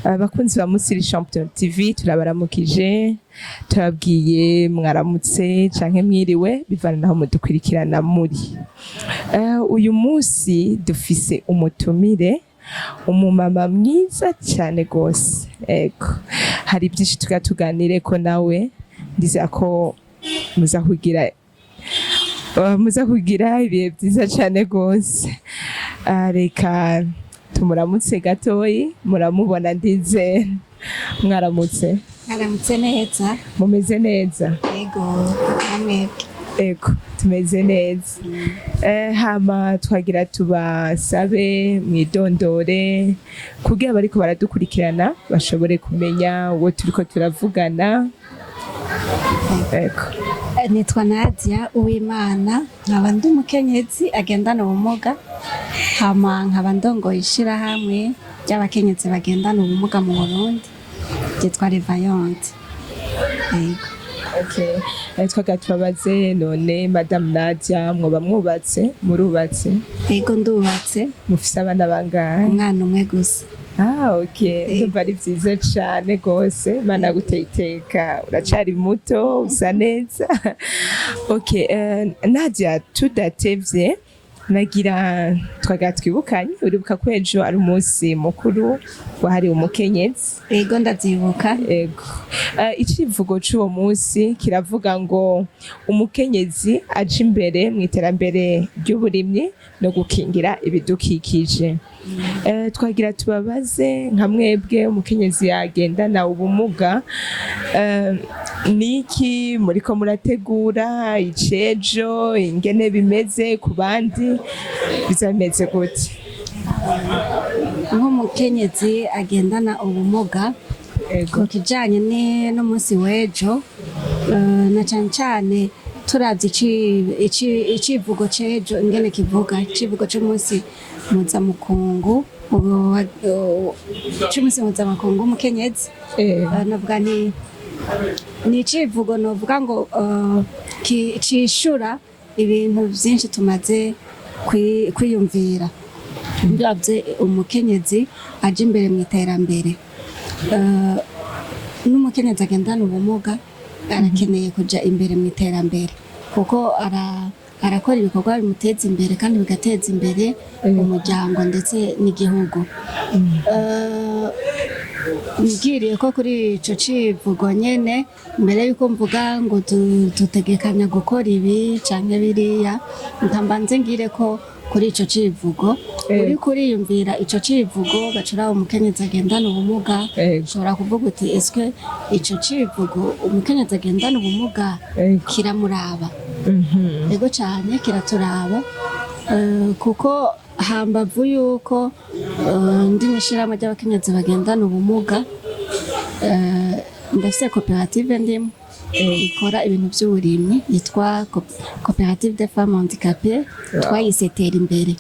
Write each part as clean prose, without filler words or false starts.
Abakunzi ba Musiri Champion TV turabaramukije turabwiye mwaramutse canke mwiriwe bivana naho mudukurikirana muri uyu munsi dufise umutumire umumama mwiza cyane gose ego hari byinshi tuganire ko nawe ndiza ko muza kugira ibihe byiza cyane gose reka tumuramutse gatoyi muramubona ndize mwaramutse neza mumeze neza ego tumeze neza hama twagira tubasabe mwidondore kugira bariko baradukurikirana bashobore kumenya uwo turiko turavugana ego nitwa Nadia Uwimana nkaba ndi umukenyezi agendana ubumuga hama nkaba ndongoye ishirahamwe ry'abakenyezi bagendana ubumuga mu Burundi ryitwa Revayante. Twaga tubabaze none Madame Nadia mwoba murubatse? Ego ndubatse. Mufise abana bangahe? Umwana umwe gusa. Ndumva ari vyiza cane gose mana guteye iteka uracari muto usa neza. Nadia tudatevye nagira twaga twibukanye uribuka ko ejo ari umunsi mukuru wahariwe umukenyezi. Ego ndavyibuka. Ego icivugo c'uwo munsi kiravuga ngo umukenyezi aje imbere mu iterambere ry'uburimyi no gukingira ibidukikije. Twagira tubabaze nka mwebwe umukenyezi yagendana ubumuga niki muriko murategura icejo ingene bimeze ku bandi bizameze gute? Nk'umukenyezi agendana ubumuga ku kijanye n'umunsi w'ejo na cane turavye icivugo c'ejo ingene kivuga icivugo c'umunsi mpuzamakungu c'umunsi mpuzamakungu umukenyezi navuga ni icivugo novuga ngo cishura ibintu vyinshi tumaze kwiyumvira ndavye umukenyezi aje imbere mu iterambere n'umukenyezi agendana ubumuga arakeneye kuja imbere mu iterambere kuko arakora ibikorwa bimuteza imbere kandi bigateza imbere umuryango ndetse n'igihugu. Nigiriye ko kuri ico civugo nyene mbere yuko mvuga ngo dutegekanya gukora ibi canke biriya ntambanze ngire ko kuri ico civugo uri kuriyumvira ico civugo gacura umukenyezi agendana ubumuga ushobora kuvuga uti eske ico civugo umukenyezi agendana ubumuga kiramuraba. Ego cyane kiraturaba kuko hambavu yuko ndi mwishirahamwe ry'abakenyezi bagendana ubumuga ndafise koperative ndimo ikora ibintu by'uburimyi yitwa Coopérative des femmes handicapées twayisetera imbere.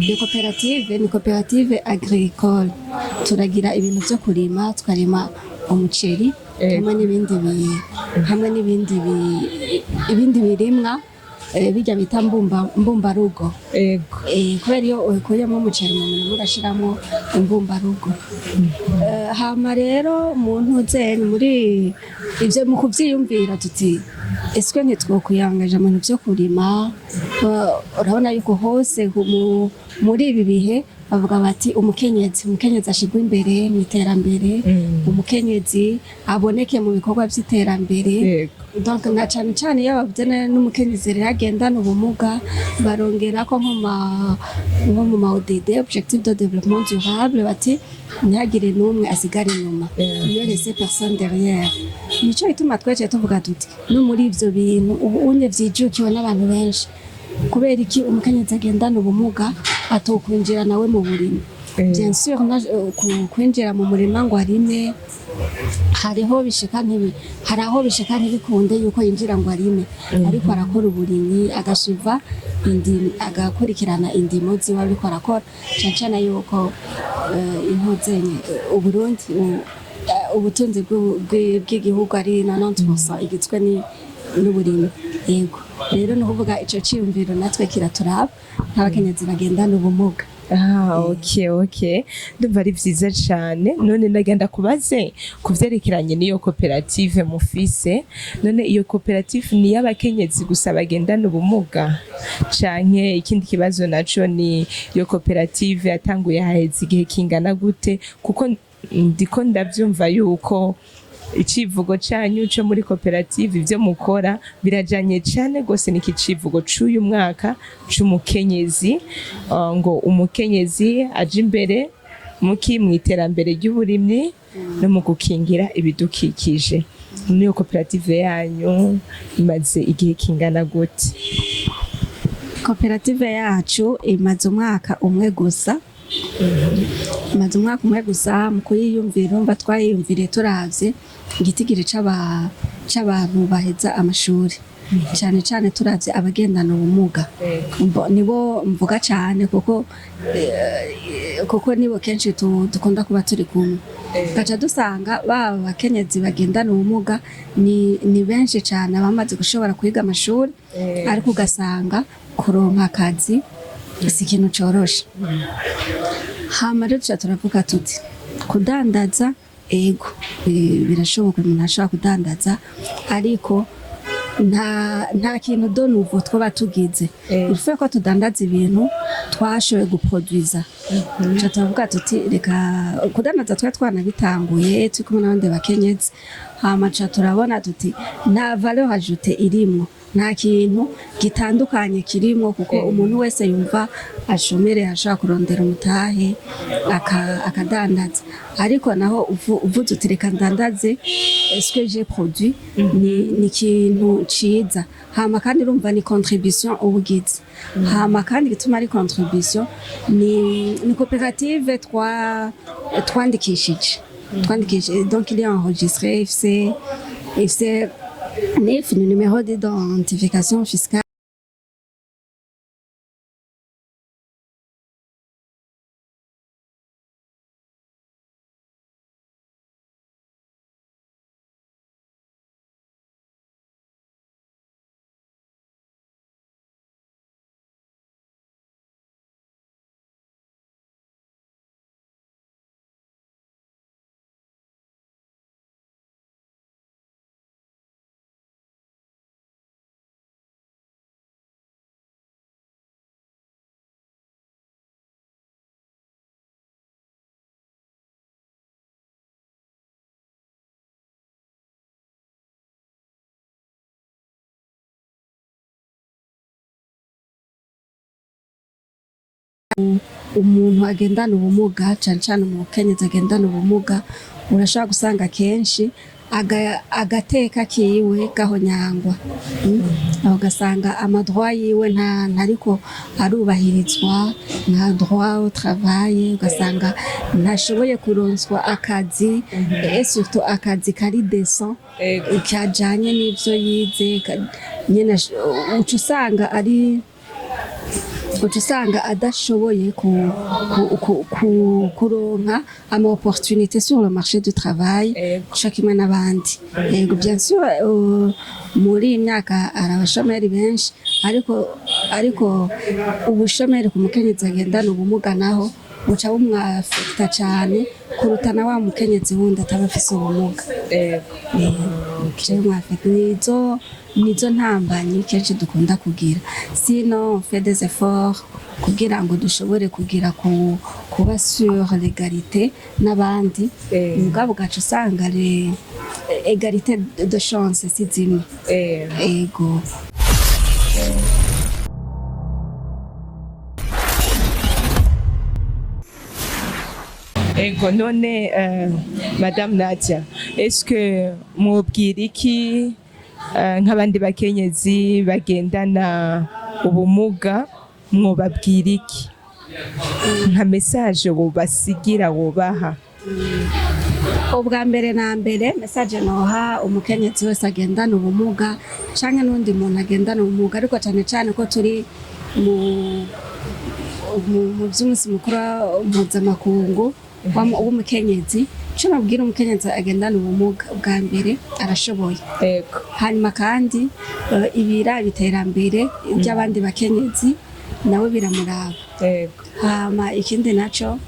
Iyo koperative ni koperative agricole turagira ibintu byo kurima tukarima umuceri hamwe n'ibindi birimwa bijya bita mbumbarugo. Kubera iyo ukuyemo umuceri mu murima urashiramo imbumbarugo. Hama rero umuntu uzenye muri ivyo mu kuvyiyumvira tuti eswe ntitwokwiyangaje mu bintu vyo kurima. Urabona yuko hose muri ibi bihe bavuga bati umukenyezi ashigwa imbere mu iterambere, umukenyezi aboneke mu bikorwa vy'iterambere. Donc na cane iyo bavuze n'umukenyezi rero agendana ubumuga barongera ko nko mu ODD objectif de développement durable bati ntihagire n'umwe asigara inyuma, ne laisser personne derrière. Nico ituma twece tuvuga tuti no muri ivyo bintu ubu unye vyijukiwe n'abantu benshi kubera iki umukenyezi agendana ubumuga atokwinjira nawe mu burimi. Bien sûr kwinjira mu murima ngo arime hari aho bishika ntibikunde yuko yinjira ngo arime ariko arakora uburimyi agasuva agakurikirana indimo ziwe ariko arakora cyane yuko impuzenye Uburundi ubutunzi bw'igihugu ari 90% igitswe n'uburimyi. Yego rero no kuvuga ico ciyumviro natwe kiraturaba nk'abakenyezi bagendana ubumuga. Okay. Ndumva ari vyiza cane. None ndagenda kubaze kuvyerekeranye n'iyo koperative mufise. None iyo koperative ni y'abakenyezi gusa bagendana ubumuga canke ikindi kibazo naco ni iyo koperative yatanguye haheze igihe kingana gute? Kuko ndiko ndavyumva yuko icivugo canyu cyo muri koperative ivyo mukora birajanye cyane gose niki civugo c'uyu mwaka c'umukenyezi, ngo umukenyezi aje imbere muki mwiterambere ry'uburimyi no mu gukingira ibidukikije. Niyo koperative yanyu imaze igihe kingana gute? Koperative yacu imaze umwaka umwe gusa. Imaze umwaka umwe gusa mu kuyiyumvira, umva twayiyumvire turavye igitigiri c'abantu baheza amashuri, cyane cyane turavye abagendana ubumuga. Nibo mvuga cyane kuko nibo kenshi dukunda kuba turi kumwe. Gaca dusanga baba abakenyezi bagendana ubumuga ni benshi cyane abamaze gushobora kwiga amashuri, ariko ugasanga kuronka akazi si ikintu coroshe. Hama rero turavuga tuti kudandaza ego birashoboka, umuntu ashobora kudandaza, ariko nta kintu do nouveau twaba tugize. Ifuye ko tudandaza ibintu twashoboye guproduiza. Turavuga tuti reka kudandaza twanabitanguye turi kumwe n'abandi bakenyezi. Hama turabona tuti nta valeur ajoutée irimwo, nta kintu gitandukanye kirimo, kuko umuntu wese yumva ashomere ashaka kurondera umutahe akadandaza. Ariko naho uvuze uti reka ndandaze ce que j'ai produit, ni ikintu ciza. Hama kandi urumva ni contribution ubugize. Hama kandi gituma ari contribution ni coopérative twandikishije. Donc il est enregistré, c'est NIF, le numéro d'identification fiscale. Umuntu agendana ubumuga, cyane cyane umukenyezi agendana ubumuga, urashobora gusanga kenshi agateka kiwe gahonyangwa. Aho gasanga amadroit yiwe ntariko arubahirizwa, nta droit au travail, ugasanga ntashoboye kuronswa akazi, et surtout akazi kari decent kajanye n'ivyo yize. Nyene ucusanga adashoboye kuronka ama opportunité sur le marché du travail chakimwe n'abandi. Yego bien sûr muri imyaka arabashomeri benshi, ariko ubushomeri ku mukenyezi agendana ubumuga naho buca bumwafekta cyane kuruta na wa mukenyezi wundi ataba afise ubumuga. Nizo ntambanyi kenshi dukunda kugira. Sinon on fait des efforts kugira ngo dushobore kugira kuba sur l'égalité n'abandi. Mugabo gaca usanga égalité de chance si zimwe. Ego. Ego, none Madame Nadia, est-ce que mubwira iki nk'abandi bakenyezi bagendana ubumuga, mwobabwira iki nka message wobasigira wobaha? Ubwa mbere na mbere message noha umukenyezi wese agendana ubumuga canke n'undi muntu agendana ubumuga, ariko cyane cyane ko turi mu by'umunsi mukuru mpuzamakungu w'umukenyezi. Cyo nabwira umukenyezi agendana ubumuga, bwa mbere arashoboye. Hanyuma kandi ibira biterambere by'abandi bakenyezi nawe biramuraba. hama ikindi naco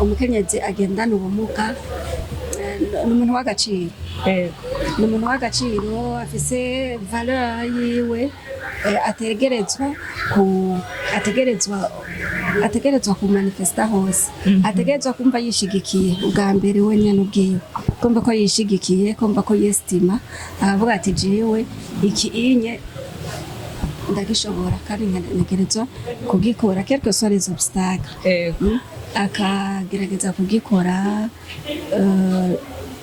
umukenyezi agendana ubumuga ni umuntu w'agaciro ni umuntu w'agaciro afise valeur yiwe ategerezwa kumanifesta hose ategerezwa kumva yishigikiye ubwa mbere we nyene ubwiwe kumva ko yishigikiye kumva ko yestima avuga ati jewe iki inye ndagishobora kandi ntegerezwa kugikora quelque soit les obstacles akagerageza kugikora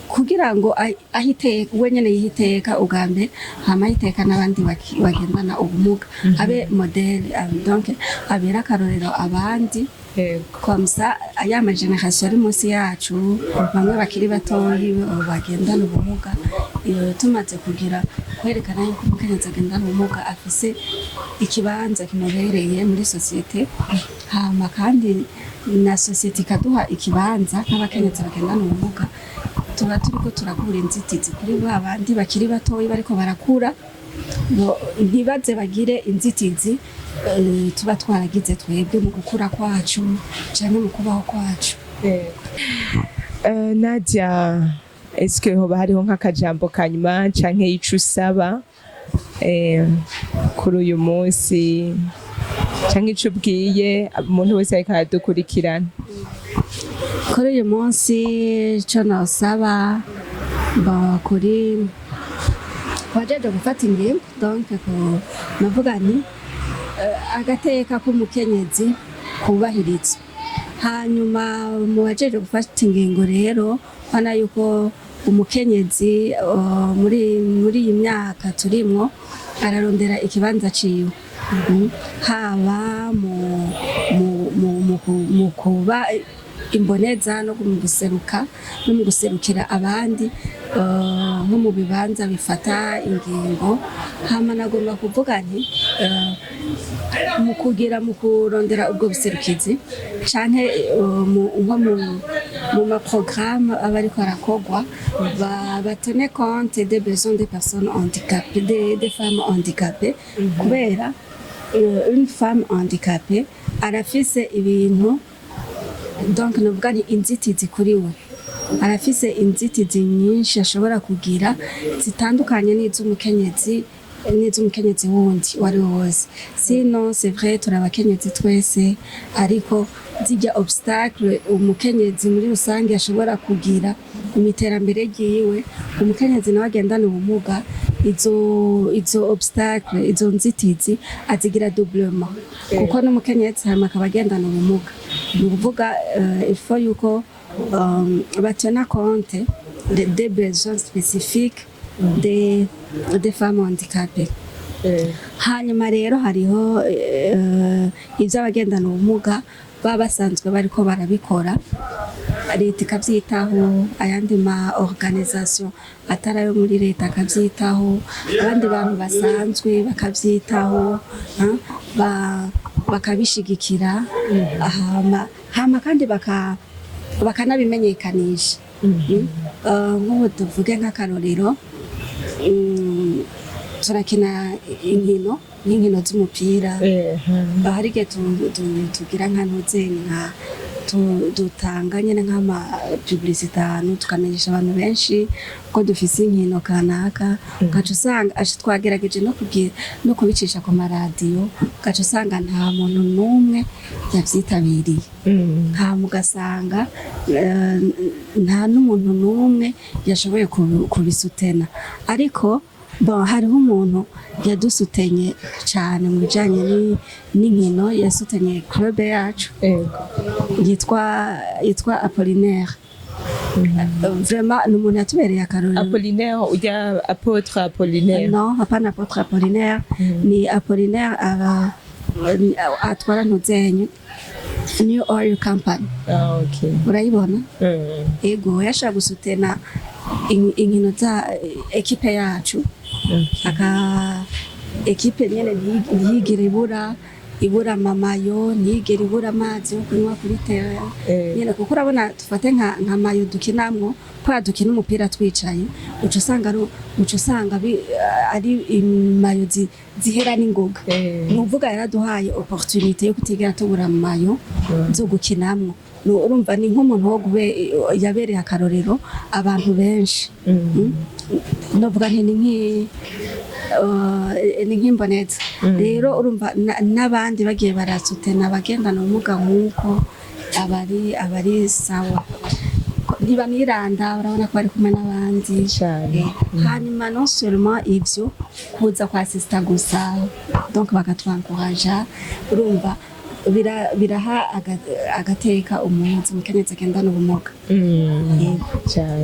kugira ngo ahite wenyene yihiteka ugambe hama yiteka n'abandi bagendana ubumuga abe modèle donc abera karorero abandi komsa ayama generation ari munsi yacu bamwe bakiri batoyi bagendana ubumuga tumaze kugira kwerekana yuko umukenyezi agendana ubumuga afise ikibanza kimubereye muri societe hama kandi na societe ikaduha ikibanza nk'abakenyezi bagendana ubumuga tuba turiko turakura inzitizi kuri babandi bakiri batoyi bariko barakura ntibaze bagire inzitizi tuba twaragize twebwe mu gukura kwacu canke mu kubaho kwacu. Nadia, eske hoba hariho nk'akajambo kanyuma canke ico usaba kuri uyu munsi canke ico ubwiye umuntu wese ariko aradukurikirana? Kuri uyu munsi co nosaba kuri wajeje gufata ingingo donc ko navuga ni agateka k'umukenyezi kubahirizwa hanyuma mu wajeje gufata ingingo rero bana yuko umukenyezi muri iyi myaka turimwo ararondera ikibanza ciwe haba mu kuba imboneza no mu guserukira abandi nko mu bibanza bifata ingingo hama nagomba kuvuga nti mu kurondera ubwo buserukizi canke nko mu maprogramme aba ariko arakogwa batene compte des besoins des personnes handicapées des femmes handicapées kubera une femme handicapée arafise ibintu donc novuga ni inzitizi kuri we arafise inzitizi nyinshi ashobora kugira zitandukanye n'iz'umukenyezi wundi wari wose sinon c'est vrai turabakenyezi twese ariko zijya obstacle umukenyezi muri rusange ashobora kugira imiterambere ryiwe umukenyezi nawe agendana ubumuga izo obstacle izo nzitizi azigira doublement kuko n'umukenyezi hama akaba agendana ubumuga ni ukuvuga il faut yuko batena compte des besoins spécifiques des femmes handicapées. Hanyuma rero hariho ivyo abagendana ubumuga baba basanzwe bariko barabikora leta ikavyitaho ayandi ma organisation atari ayo muri leta akavyitaho abandi bantu basanzwe bakavyitaho bakabishigikira hama kandi bakanabimenyekanisha nk'ubu tuvuge nk'akarorero turakina inkino z'umupira hari igihe tugira nka dutanga nyine nk'ama publicité ahantu tukamenyesha abantu benshi ko dufise inkino kanaka ugaca usanga twagerageje no kubicisha ku maradiyo ugaca usanga nta muntu n'umwe yavyitabiriye ugasanga nta n'umuntu n'umwe yashoboye kubisutena ariko hariho umuntu yadusutenye cyane mu bijanye n'inkino yasutenye club yacu yitwa Apollinaire vraiment ni umuntu yatubereye akarorero. Apollinaire ujya Apôtre Apollinaire? Non, hapana Apôtre Apollinaire ni Apollinaire atwara ntuzenyu New Oil Company. Okay. Urayibona? Ego yashaka gusutena inkino za ekipe yacu aka ekipe nyene ntiyigire ibura ibura amamayo ntigera ibura amazi yo kunywa kuri terre nyene kuko urabona tufate nka mayo dukinamwo kwa dukina umupira twicaye uco usanga ari imayo zihera n'ingoga nuvuga yaraduhaye opportunité yo kutigera tubura amayo zo gukinamwo urumva ni nk'umuntu wo yabereye akarorero abantu benshi novuga nti ni nk'imboneza rero urumva n'abandi bagiye barasutena bagendana ubumuga nk'uko abari sawa ntibaniranda urabona ko bari kumwe n'abandi hanyuma non seulement ivyo kuza kwa sister gusa donc bakatwankoraja urumva biraha agateka umuntu umukenyezi agendana ubumuga cyane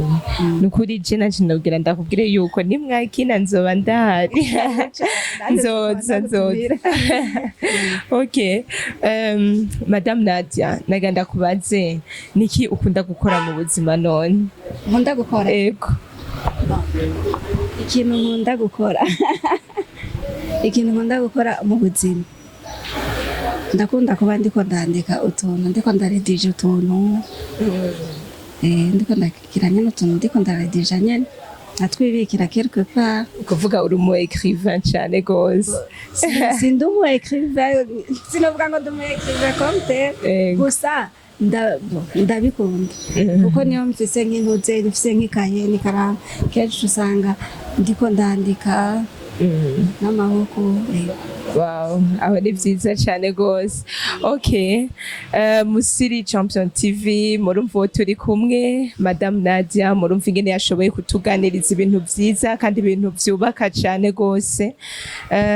nukuri je naje ndabwira ndakubwire yuko nimwakina nzoba ndahari nzoza okay Madame Nadia naganda kubaze niki ukunda gukora mu buzima none nkunda gukora yego ikintu nkunda gukora mu buzima ndakunda kuba ndiko ndandika utuntu ndiko ndaredije utuntu ndiko ndakiranye n'utuntu ndiko ndaredije nyene atwibikira quelque part kuvuga uri mu écrivain cyane gose sindi umu écrivain sinovuga ngo ndi umu écrivain comme gusa ndabikunda kuko niyo mfise nk'intuze mfise nk'ikaye n'ikaramu kenshi usanga ndiko ndandika n'amaboko wow aho ni vyiza cyane gose okay Musiri Champion TV murumva turi kumwe Madame Nadia murumva ingene yashoboye kutuganiriza ibintu vyiza kandi ibintu vyubaka cyane gose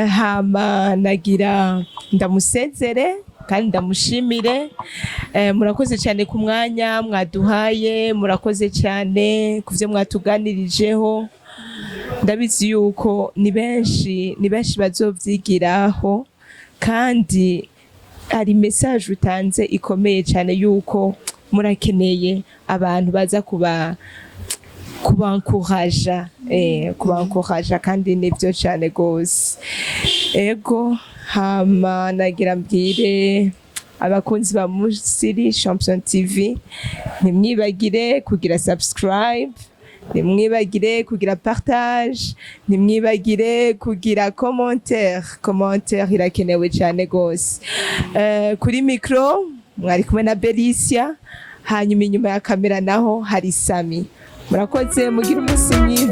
hama nagira ndamusezere kandi ndamushimire murakoze cyane ku mwanya mwaduhaye murakoze cyane kuvyo mwatuganirijeho ndabizi yuko ni benshi bazovyigiraho kandi hari message utanze ikomeye cyane yuko murakeneye abantu baza kubankoraja kandi nivyo cyane gose ego hama nagira mbwire abakunzi ba Musiri Champion TV ntimwibagire kugira subscribe nimwibagire kugira partage nimwibagire kugira commentaire irakenewe cyane gose kuri micro mwari kumwe na Belicia hanyuma inyuma ya kamera naho hari Sami murakoze mugira umunsi mwiza